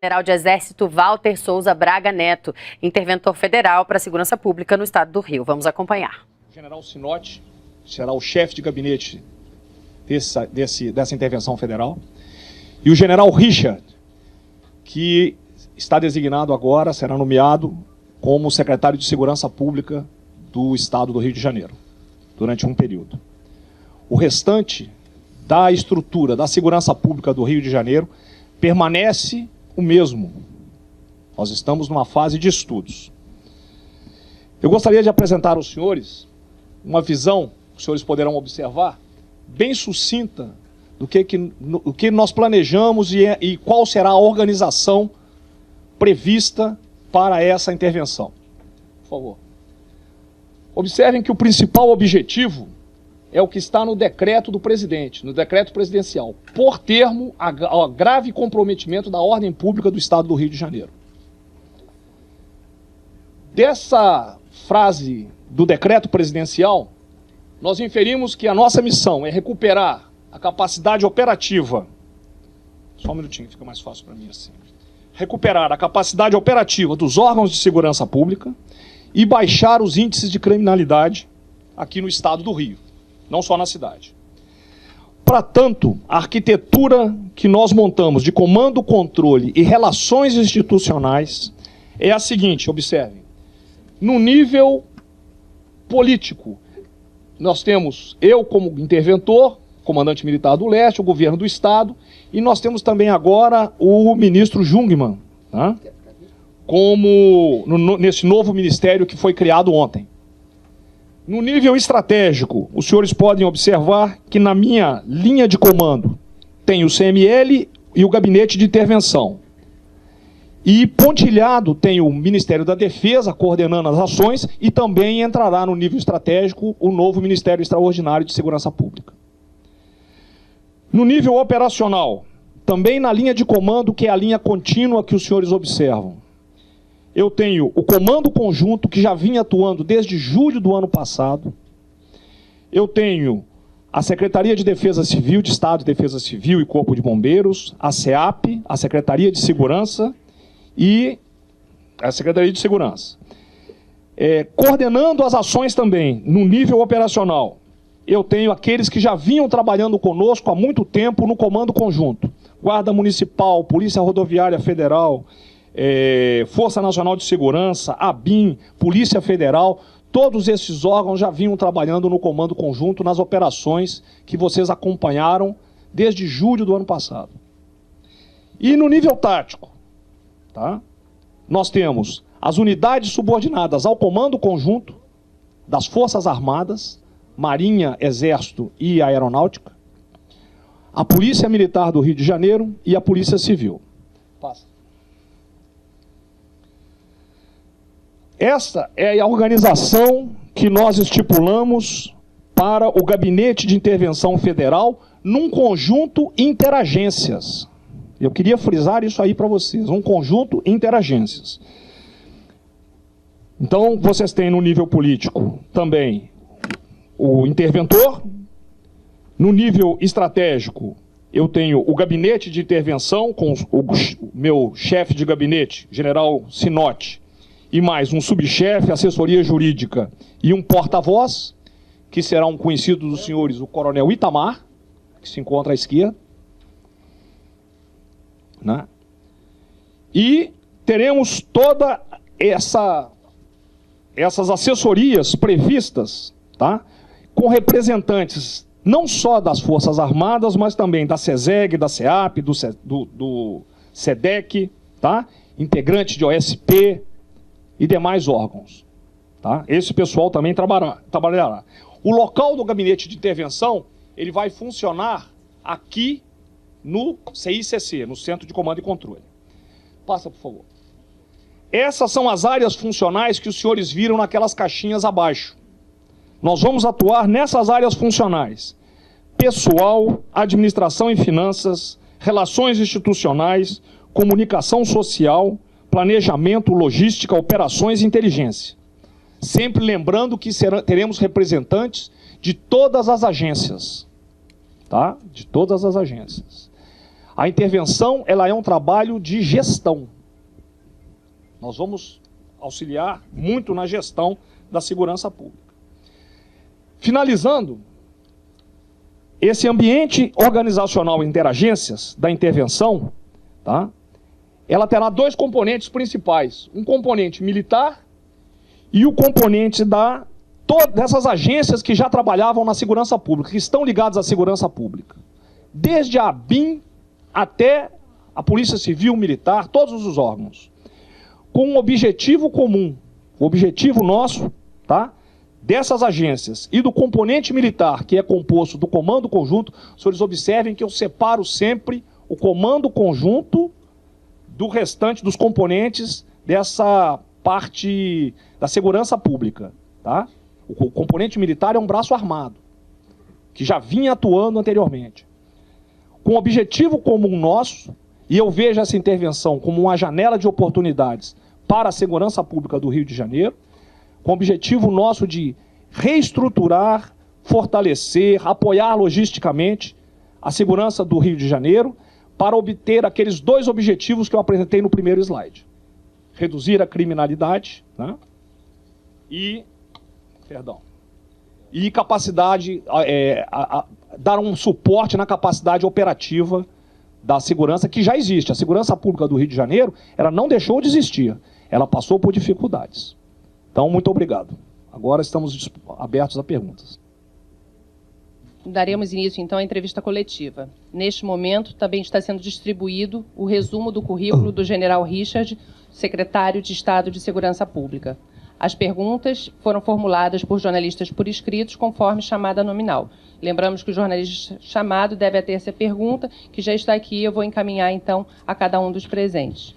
General de Exército Walter Souza Braga Neto, interventor federal para a segurança pública no estado do Rio. Vamos acompanhar. O general Sinotti será o chefe de gabinete dessa intervenção federal. E o general Richard, que está designado agora, será nomeado como secretário de Segurança Pública do estado do Rio de Janeiro, durante um período. O restante da estrutura da segurança pública do Rio de Janeiro permanece o mesmo. Nós estamos numa fase de estudos. Eu gostaria de apresentar aos senhores uma visão, os senhores poderão observar, bem sucinta do que nós planejamos e qual será a organização prevista para essa intervenção. Por favor. Observem que o principal objetivo é o que está no decreto do presidente, no decreto presidencial, por termo a grave comprometimento da ordem pública do estado do Rio de Janeiro. Dessa frase do decreto presidencial, nós inferimos que a nossa missão é recuperar a capacidade operativa. Só um minutinho, fica mais fácil para mim assim. Recuperar a capacidade operativa dos órgãos de segurança pública e baixar os índices de criminalidade aqui no estado do Rio, não só na cidade. Para tanto, a arquitetura que nós montamos de comando, controle e relações institucionais é a seguinte, observem. No nível político, nós temos eu como interventor, comandante militar do leste, o governo do estado, e nós temos também agora o ministro Jungmann, tá? Nesse novo ministério que foi criado ontem. No nível estratégico, os senhores podem observar que na minha linha de comando tem o CML e o Gabinete de Intervenção. E pontilhado tem o Ministério da Defesa coordenando as ações e também entrará no nível estratégico o novo Ministério Extraordinário de Segurança Pública. No nível operacional, também na linha de comando, que é a linha contínua que os senhores observam, eu tenho o Comando Conjunto, que já vinha atuando desde julho do ano passado. Eu tenho a Secretaria de Defesa Civil, de Estado de Defesa Civil e Corpo de Bombeiros, a SEAP, a Secretaria de Segurança e a Secretaria de Segurança. Coordenando as ações também, no nível operacional, eu tenho aqueles que já vinham trabalhando conosco há muito tempo no Comando Conjunto. Guarda Municipal, Polícia Rodoviária Federal, Força Nacional de Segurança, ABIN, Polícia Federal, todos esses órgãos já vinham trabalhando no Comando Conjunto nas operações que vocês acompanharam desde julho do ano passado. E no nível tático, tá? Nós temos as unidades subordinadas ao Comando Conjunto das Forças Armadas, Marinha, Exército e Aeronáutica, a Polícia Militar do Rio de Janeiro e a Polícia Civil. Passa. Essa é a organização que nós estipulamos para o Gabinete de Intervenção Federal num conjunto interagências. Eu queria frisar isso aí para vocês, um conjunto interagências. Então, vocês têm no nível político também o interventor. No nível estratégico, eu tenho o Gabinete de Intervenção com o meu chefe de gabinete, general Sinotti, e mais um subchefe, assessoria jurídica e um porta-voz, que será um conhecido dos senhores, o coronel Itamar, que se encontra à esquerda. Né? E teremos toda essas assessorias previstas, tá? Com representantes não só das Forças Armadas, mas também da SESEG, da SEAP, do SEDEC, tá? Integrante de OSP, e demais órgãos. Tá? Esse pessoal também trabalhará. O local do gabinete de intervenção, ele vai funcionar aqui no CICC, no Centro de Comando e Controle. Passa, por favor. Essas são as áreas funcionais que os senhores viram naquelas caixinhas abaixo. Nós vamos atuar nessas áreas funcionais. Pessoal, administração e finanças, relações institucionais, comunicação social, planejamento, logística, operações e inteligência. Sempre lembrando que teremos representantes de todas as agências. Tá? De todas as agências. A intervenção, ela é um trabalho de gestão. Nós vamos auxiliar muito na gestão da segurança pública. Finalizando, esse ambiente organizacional interagências da intervenção, tá? Ela terá dois componentes principais. Um componente militar e o componente dessas agências que já trabalhavam na segurança pública, que estão ligadas à segurança pública. Desde a ABIN até a Polícia Civil, Militar, todos os órgãos. Com um objetivo comum. O objetivo nosso, tá? Dessas agências e do componente militar, que é composto do comando conjunto, os senhores observem que eu separo sempre o comando conjunto do restante dos componentes dessa parte da segurança pública. Tá? O componente militar é um braço armado, que já vinha atuando anteriormente. Com objetivo comum nosso, e eu vejo essa intervenção como uma janela de oportunidades para a segurança pública do Rio de Janeiro, com o objetivo nosso de reestruturar, fortalecer, apoiar logisticamente a segurança do Rio de Janeiro para obter aqueles dois objetivos que eu apresentei no primeiro slide. Reduzir a criminalidade, né? E capacidade, dar um suporte na capacidade operativa da segurança que já existe. A segurança pública do Rio de Janeiro, ela não deixou de existir, ela passou por dificuldades. Então, muito obrigado. Agora estamos abertos a perguntas. Daremos início, então, à entrevista coletiva. Neste momento, também está sendo distribuído o resumo do currículo do general Richard, secretário de Estado de Segurança Pública. As perguntas foram formuladas por jornalistas por escritos, conforme chamada nominal. Lembramos que o jornalista chamado deve ater-se à pergunta, que já está aqui, eu vou encaminhar, então, a cada um dos presentes.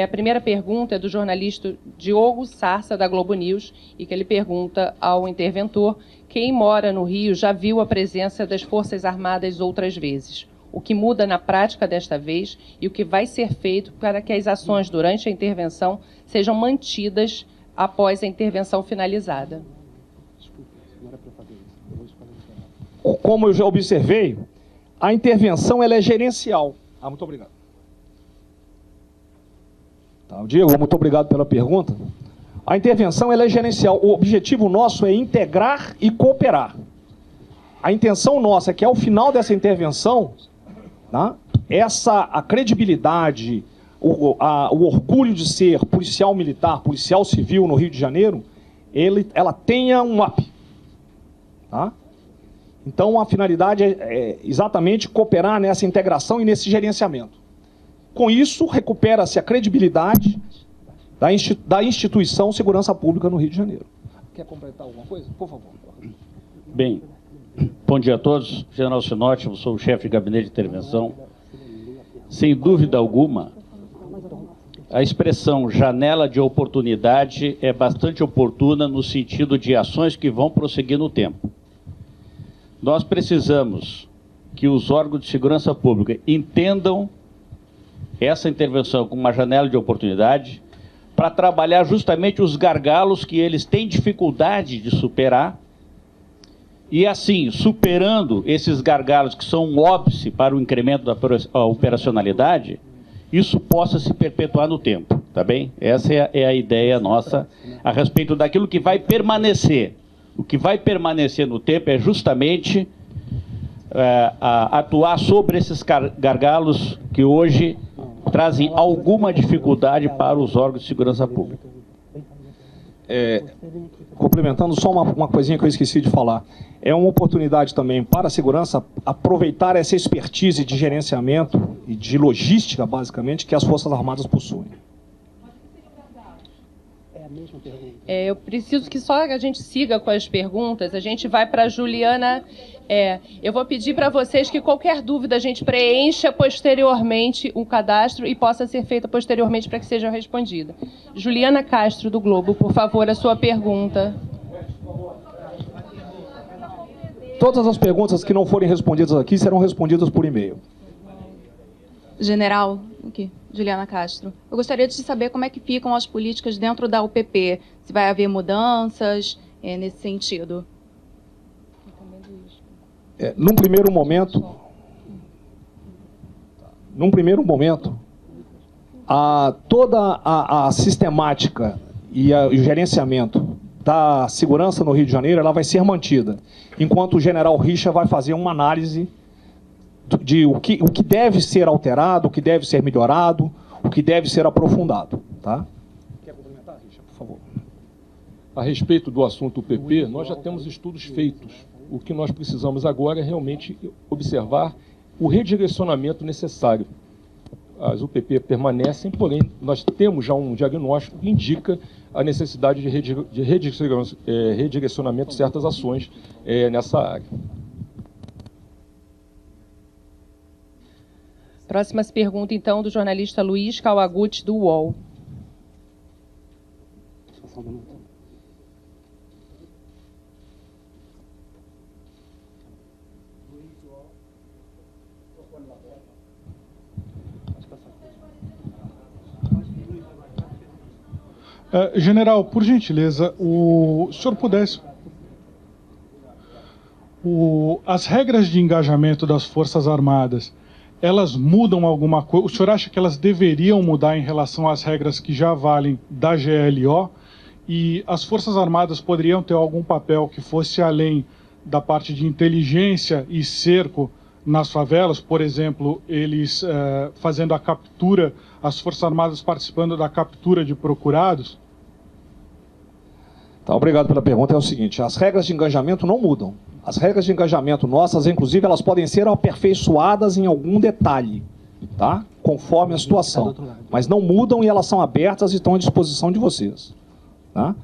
A primeira pergunta é do jornalista Diogo Sarça, da Globo News, e que ele pergunta ao interventor: quem mora no Rio já viu a presença das Forças Armadas outras vezes? O que muda na prática desta vez e o que vai ser feito para que as ações durante a intervenção sejam mantidas após a intervenção finalizada? Como eu já observei, a intervenção ela é gerencial. Muito obrigado. Diego, muito obrigado pela pergunta. A intervenção ela é gerencial. O objetivo nosso é integrar e cooperar. A intenção nossa é que, ao final dessa intervenção, tá, a credibilidade, o orgulho de ser policial militar, policial civil no Rio de Janeiro, ela tenha um up. Tá? Então, a finalidade é exatamente cooperar nessa integração e nesse gerenciamento. Com isso, recupera-se a credibilidade da instituição Segurança Pública no Rio de Janeiro. Quer completar alguma coisa? Por favor. Bem, bom dia a todos. General Sinotti, eu sou o chefe de gabinete de intervenção. Sem dúvida alguma, a expressão janela de oportunidade é bastante oportuna no sentido de ações que vão prosseguir no tempo. Nós precisamos que os órgãos de segurança pública entendam essa intervenção como uma janela de oportunidade para trabalhar justamente os gargalos que eles têm dificuldade de superar e, assim, superando esses gargalos que são um óbice para o incremento da operacionalidade, isso possa se perpetuar no tempo, tá bem? Essa é a ideia nossa a respeito daquilo que vai permanecer. O que vai permanecer no tempo é justamente atuar sobre esses gargalos que hoje trazem alguma dificuldade para os órgãos de segurança pública. Complementando só uma coisinha que eu esqueci de falar. É uma oportunidade também para a segurança aproveitar essa expertise de gerenciamento e de logística, basicamente, que as Forças Armadas possuem. Eu preciso que só a gente siga com as perguntas. A gente vai para a Juliana. Eu vou pedir para vocês que qualquer dúvida a gente preencha posteriormente um cadastro e possa ser feita posteriormente para que seja respondida. Juliana Castro, do Globo, por favor, a sua pergunta. Todas as perguntas que não forem respondidas aqui serão respondidas por e-mail. General, aqui, Juliana Castro. Eu gostaria de saber como é que ficam as políticas dentro da UPP. Se vai haver mudanças nesse sentido. Num primeiro momento, num primeiro momento, toda a sistemática e o gerenciamento da segurança no Rio de Janeiro, ela vai ser mantida, enquanto o general Richa vai fazer uma análise de o que deve ser alterado, o que deve ser melhorado, o que deve ser aprofundado. Tá? Quer complementar, Richa, por favor? A respeito do assunto UPP, nós já temos estudos feitos. O que nós precisamos agora é realmente observar o redirecionamento necessário. As UPP permanecem, porém, nós temos já um diagnóstico que indica a necessidade de redirecionamento de certas ações nessa área. Próxima pergunta, então, do jornalista Luiz Kawaguchi, do UOL. General, por gentileza, o senhor pudesse... As regras de engajamento das Forças Armadas, elas mudam alguma coisa? O senhor acha que elas deveriam mudar em relação às regras que já valem da GLO? E as Forças Armadas poderiam ter algum papel que fosse além da parte de inteligência e cerco nas favelas? Por exemplo, eles fazendo a captura, as Forças Armadas participando da captura de procurados? Tá, obrigado pela pergunta. É o seguinte, as regras de engajamento não mudam. As regras de engajamento nossas, inclusive, elas podem ser aperfeiçoadas em algum detalhe, tá? Conforme a situação. Mas não mudam e elas são abertas e estão à disposição de vocês. Tá?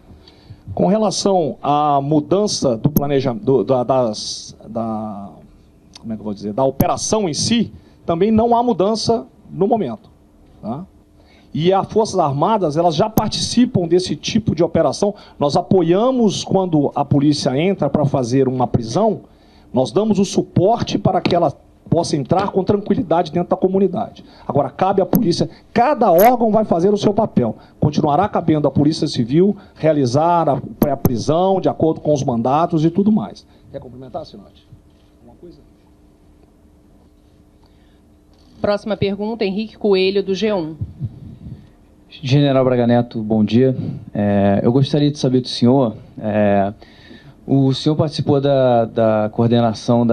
Com relação à mudança do planejamento, como é que eu vou dizer, da operação em si, também não há mudança no momento. Tá? E as Forças Armadas, elas já participam desse tipo de operação. Nós apoiamos quando a polícia entra para fazer uma prisão, nós damos o suporte para que ela possa entrar com tranquilidade dentro da comunidade. Agora, cabe à polícia, cada órgão vai fazer o seu papel. Continuará cabendo à Polícia Civil realizar a prisão de acordo com os mandatos e tudo mais. Quer complementar, Sinote? Alguma coisa? Próxima pergunta, Henrique Coelho, do G1. General Braga Neto, bom dia. Eu gostaria de saber do senhor, o senhor participou da coordenação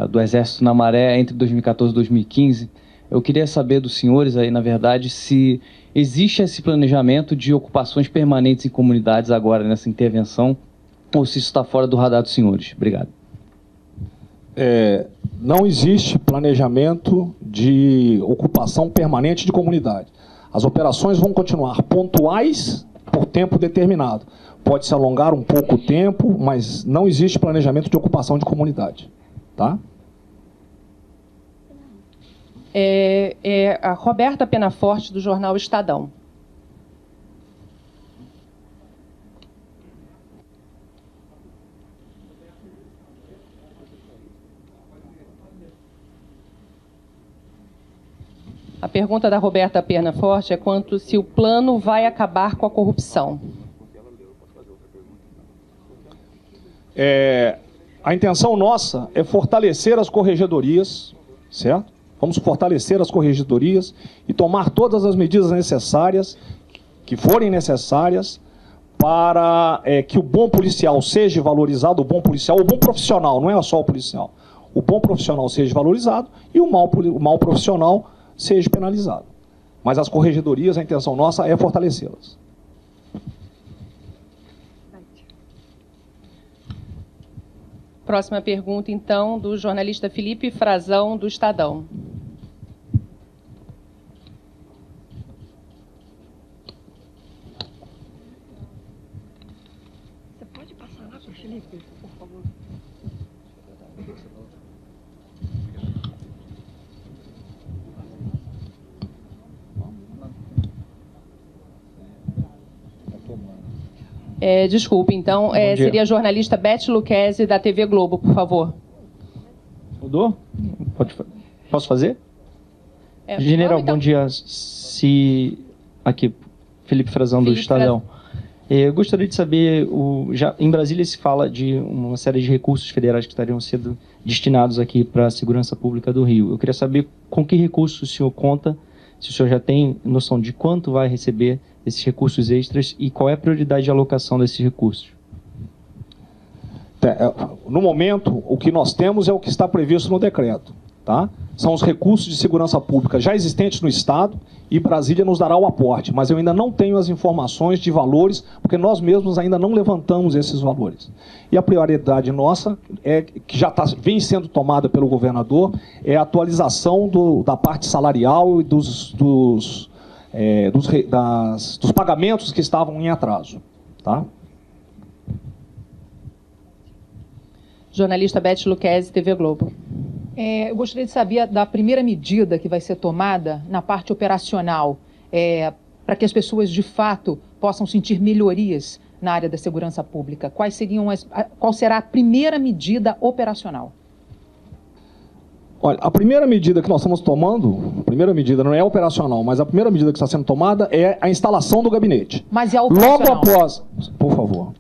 do Exército na Maré entre 2014 e 2015. Eu queria saber dos senhores, aí, na verdade, se existe esse planejamento de ocupações permanentes em comunidades agora nessa intervenção, ou se isso está fora do radar dos senhores. Obrigado. Não existe planejamento de ocupação permanente de comunidade. As operações vão continuar pontuais por tempo determinado. Pode se alongar um pouco o tempo, mas não existe planejamento de ocupação de comunidade. Tá? A Roberta Penaforte, do jornal Estadão. A pergunta da Roberta Penaforte é quanto se o plano vai acabar com a corrupção. A intenção nossa é fortalecer as corregedorias, certo? Vamos fortalecer as corregedorias e tomar todas as medidas necessárias, que forem necessárias, para que o bom policial seja valorizado, o bom profissional, não é só o policial. O bom profissional seja valorizado e o mau profissional seja penalizado. Mas as corregedorias, a intenção nossa é fortalecê-las. Próxima pergunta, então, do jornalista Felipe Frazão, do Estadão. Você pode passar lá para o Felipe, por favor? Desculpe, então, seria a jornalista Beth Lucchesi, da TV Globo, por favor. Mudou? Posso fazer? General, então. bom dia. Aqui, Felipe Frazão, do Estadão. Eu gostaria de saber, já em Brasília se fala de uma série de recursos federais que estariam sendo destinados aqui para a segurança pública do Rio. Eu queria saber com que recursos o senhor conta, se o senhor já tem noção de quanto vai receber esses recursos extras e qual é a prioridade de alocação desses recursos. No momento, o que nós temos é o que está previsto no decreto. Tá? São os recursos de segurança pública já existentes no Estado e Brasília nos dará o aporte, mas eu ainda não tenho as informações de valores, porque nós mesmos ainda não levantamos esses valores. E a prioridade nossa, que já vem sendo tomada pelo governador, é a atualização da parte salarial e dos pagamentos que estavam em atraso. Tá? Jornalista Beth Lucchesi, TV Globo. Eu gostaria de saber da primeira medida que vai ser tomada na parte operacional, para que as pessoas, de fato, possam sentir melhorias na área da segurança pública. Qual será a primeira medida operacional? Olha, a primeira medida que nós estamos tomando, a primeira medida não é operacional, mas a primeira medida que está sendo tomada é a instalação do gabinete. Mas é a operacional? Logo após, por favor,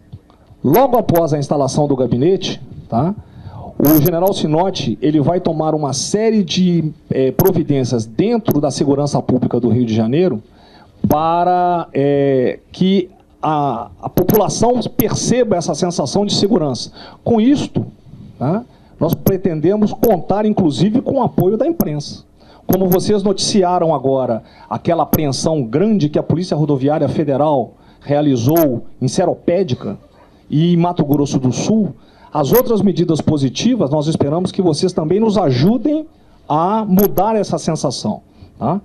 logo após a instalação do gabinete, tá? O general Sinotti, ele vai tomar uma série de providências dentro da segurança pública do Rio de Janeiro para que a população perceba essa sensação de segurança. Com isto, tá, nós pretendemos contar, inclusive, com o apoio da imprensa. Como vocês noticiaram agora, aquela apreensão grande que a Polícia Rodoviária Federal realizou em Seropédica e em Mato Grosso do Sul, as outras medidas positivas, nós esperamos que vocês também nos ajudem a mudar essa sensação. Tá?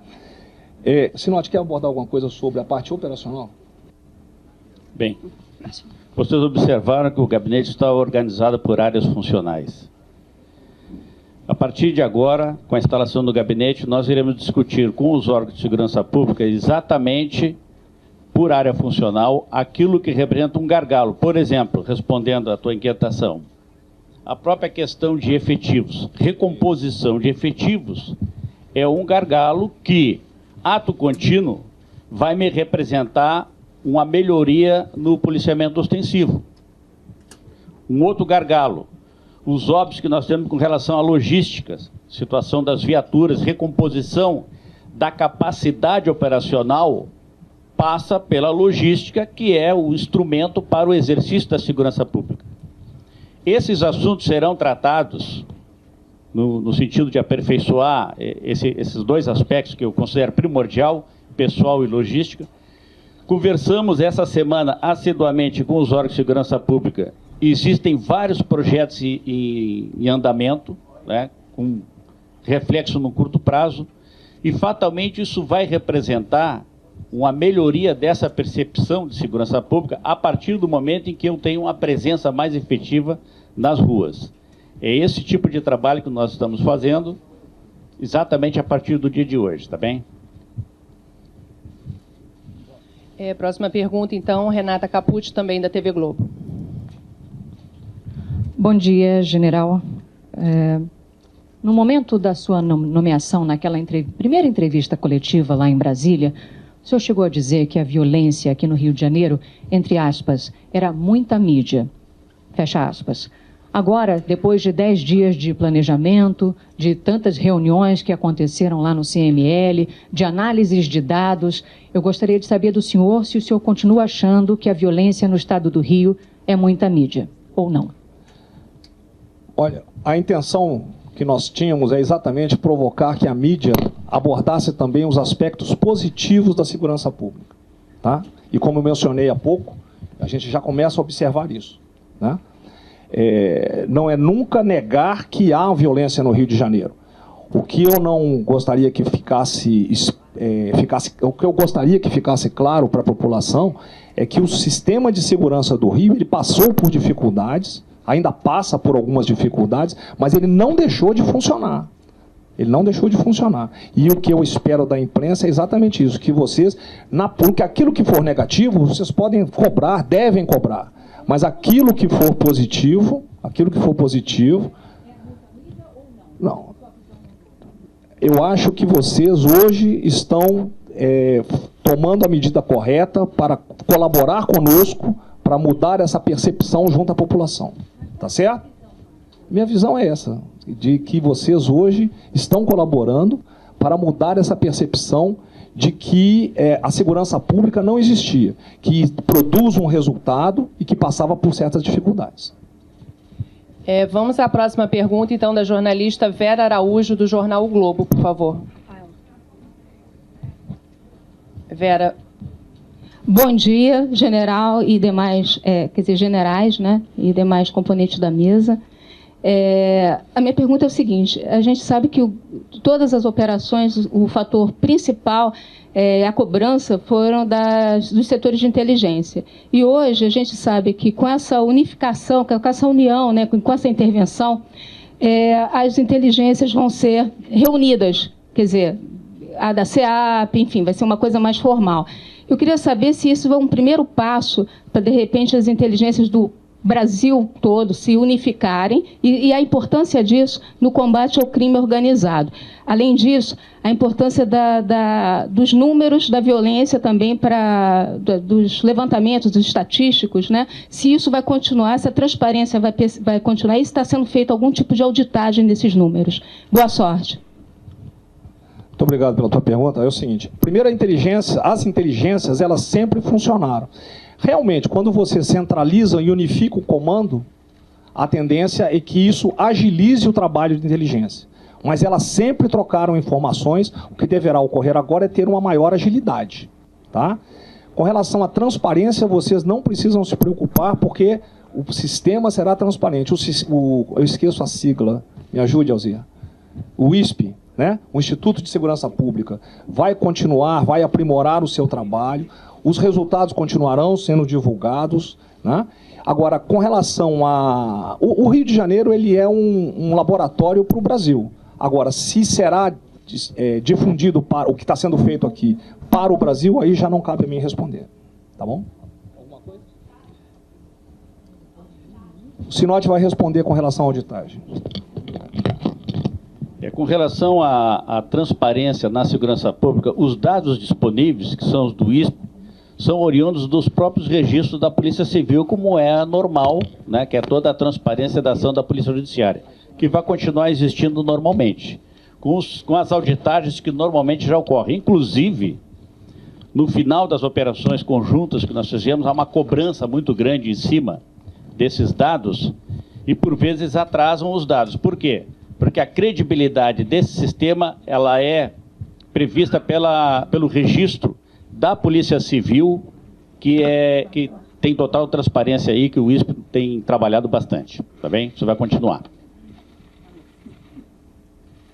Sinotti, quer abordar alguma coisa sobre a parte operacional? Bem, vocês observaram que o gabinete está organizado por áreas funcionais. A partir de agora, com a instalação do gabinete, nós iremos discutir com os órgãos de segurança pública exatamente por área funcional, aquilo que representa um gargalo. Por exemplo, respondendo à tua inquietação, a própria questão de efetivos, recomposição de efetivos, é um gargalo que, ato contínuo, vai me representar uma melhoria no policiamento ostensivo. Um outro gargalo, os óbitos que nós temos com relação à logística, situação das viaturas, recomposição da capacidade operacional, passa pela logística, que é o instrumento para o exercício da segurança pública. Esses assuntos serão tratados no sentido de aperfeiçoar esses dois aspectos que eu considero primordial, pessoal e logística. Conversamos essa semana assiduamente com os órgãos de segurança pública. Existem vários projetos em andamento, né, com reflexo no curto prazo, e fatalmente isso vai representar uma melhoria dessa percepção de segurança pública a partir do momento em que eu tenho uma presença mais efetiva nas ruas. É esse tipo de trabalho que nós estamos fazendo exatamente a partir do dia de hoje, tá bem? Próxima pergunta, então, Renata Capucci, também da TV Globo. Bom dia, general. No momento da sua nomeação, naquela primeira entrevista coletiva lá em Brasília, o senhor chegou a dizer que a violência aqui no Rio de Janeiro, entre aspas, era muita mídia, fecha aspas. Agora, depois de 10 dias de planejamento, de tantas reuniões que aconteceram lá no CML, de análises de dados, eu gostaria de saber do senhor se o senhor continua achando que a violência no estado do Rio é muita mídia, ou não. Olha, a intenção que nós tínhamos é exatamente provocar que a mídia abordasse também os aspectos positivos da segurança pública. Tá? E como eu mencionei há pouco, a gente já começa a observar isso. Né? Não é nunca negar que há violência no Rio de Janeiro. O que eu não gostaria que o que eu gostaria que ficasse claro para a população é que o sistema de segurança do Rio, ele passou por dificuldades, ainda passa por algumas dificuldades, mas ele não deixou de funcionar. Ele não deixou de funcionar. E o que eu espero da imprensa é exatamente isso, que vocês, porque aquilo que for negativo, vocês podem cobrar, devem cobrar. Mas aquilo que for positivo, não. Eu acho que vocês hoje estão tomando a medida correta para colaborar conosco para mudar essa percepção junto à população. Tá certo? Minha visão é essa, de que vocês hoje estão colaborando para mudar essa percepção de que a segurança pública não existia, que produz um resultado e que passava por certas dificuldades. Vamos à próxima pergunta, então, da jornalista Vera Araújo, do jornal O Globo, por favor. Vera. Bom dia, general e demais, generais, né, e demais componentes da mesa. A minha pergunta é o seguinte: a gente sabe que todas as operações, o fator principal, a cobrança, foram dos setores de inteligência. E hoje a gente sabe que com essa unificação, com essa união, né, com essa intervenção, as inteligências vão ser reunidas, quer dizer, a da SEAP, enfim, vai ser uma coisa mais formal. Eu queria saber se isso é um primeiro passo para, de repente, as inteligências do Brasil todo se unificarem e a importância disso no combate ao crime organizado. Além disso, a importância dos números da violência também, dos levantamentos dos estatísticos, né? Se isso vai continuar, se a transparência vai continuar e se está sendo feito algum tipo de auditagem desses números. Boa sorte. Muito obrigado pela tua pergunta. É o seguinte: primeiro, as inteligências, elas sempre funcionaram. Realmente, quando você centraliza e unifica o comando, a tendência é que isso agilize o trabalho de inteligência. Mas elas sempre trocaram informações. O que deverá ocorrer agora é ter uma maior agilidade. Tá? Com relação à transparência, vocês não precisam se preocupar, porque o sistema será transparente. Eu esqueço a sigla, me ajude, Alzia. O ISP, né? O Instituto de Segurança Pública, vai continuar, vai aprimorar o seu trabalho. Os resultados continuarão sendo divulgados, né? Agora, com relação a... O Rio de Janeiro, ele é um laboratório para o Brasil. Agora, se será difundido para o que está sendo feito aqui para o Brasil, aí já não cabe a mim responder. Tá bom? Alguma coisa? O Sinote vai responder com relação à auditagem. Com relação à transparência na segurança pública, os dados disponíveis, que são os do ISP, são oriundos dos próprios registros da Polícia Civil, como é normal, né, que é toda a transparência da ação da Polícia Judiciária, que vai continuar existindo normalmente, com as auditagens que normalmente já ocorrem. Inclusive, no final das operações conjuntas que nós fizemos, há uma cobrança muito grande em cima desses dados e, por vezes, atrasam os dados. Por quê? Porque a credibilidade desse sistema, ela é prevista pelo registro da Polícia Civil, que tem total transparência aí, que o ISP tem trabalhado bastante. Tá bem? Isso vai continuar.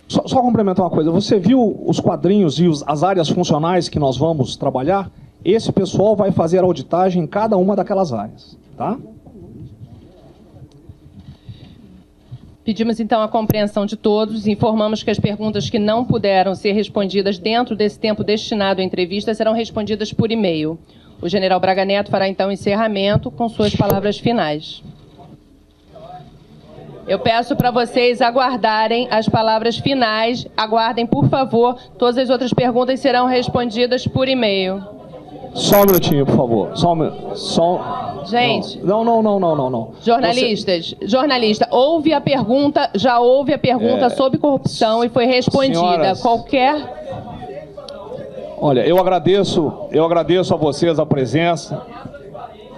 Só complementar uma coisa. Você viu os quadrinhos e as áreas funcionais que nós vamos trabalhar? Esse pessoal vai fazer a auditagem em cada uma daquelas áreas. Tá? Pedimos, então, a compreensão de todos. Informamos que as perguntas que não puderam ser respondidas dentro desse tempo destinado à entrevista serão respondidas por e-mail. O general Braga Neto fará, então, o encerramento com suas palavras finais. Eu peço para vocês aguardarem as palavras finais. Aguardem, por favor. Todas as outras perguntas serão respondidas por e-mail. Só um minutinho, por favor. Gente. Não. Jornalista, já houve a pergunta sobre corrupção e foi respondida. Senhoras, olha, eu agradeço a vocês a presença.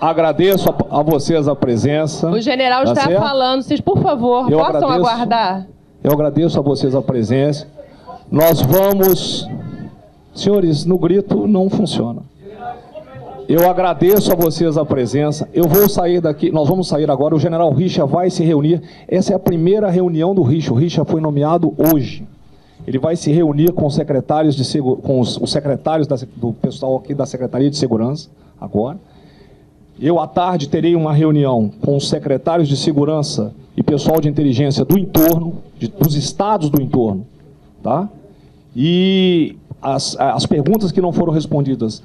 Agradeço a vocês a presença. O general está falando. Vocês, por favor, possam aguardar. Eu agradeço a vocês a presença. Nós vamos... Senhores, no grito não funciona. Eu agradeço a vocês a presença. Eu vou sair daqui, nós vamos sair agora, o general Richa vai se reunir. Essa é a primeira reunião do Richa. O Richa foi nomeado hoje. Ele vai se reunir com os secretários os secretários do pessoal aqui da Secretaria de Segurança, agora. Eu, à tarde, terei uma reunião com os secretários de Segurança e pessoal de inteligência do entorno, dos estados do entorno. Tá? E as perguntas que não foram respondidas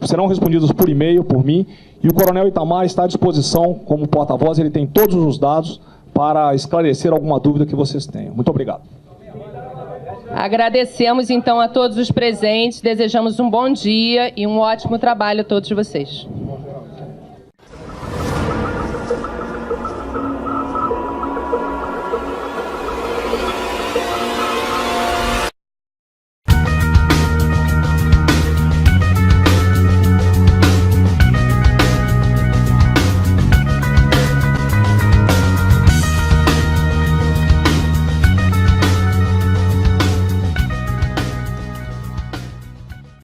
serão respondidas por e-mail, por mim, e o coronel Itamar está à disposição como porta-voz, ele tem todos os dados para esclarecer alguma dúvida que vocês tenham. Muito obrigado. Agradecemos, então, a todos os presentes, desejamos um bom dia e um ótimo trabalho a todos vocês.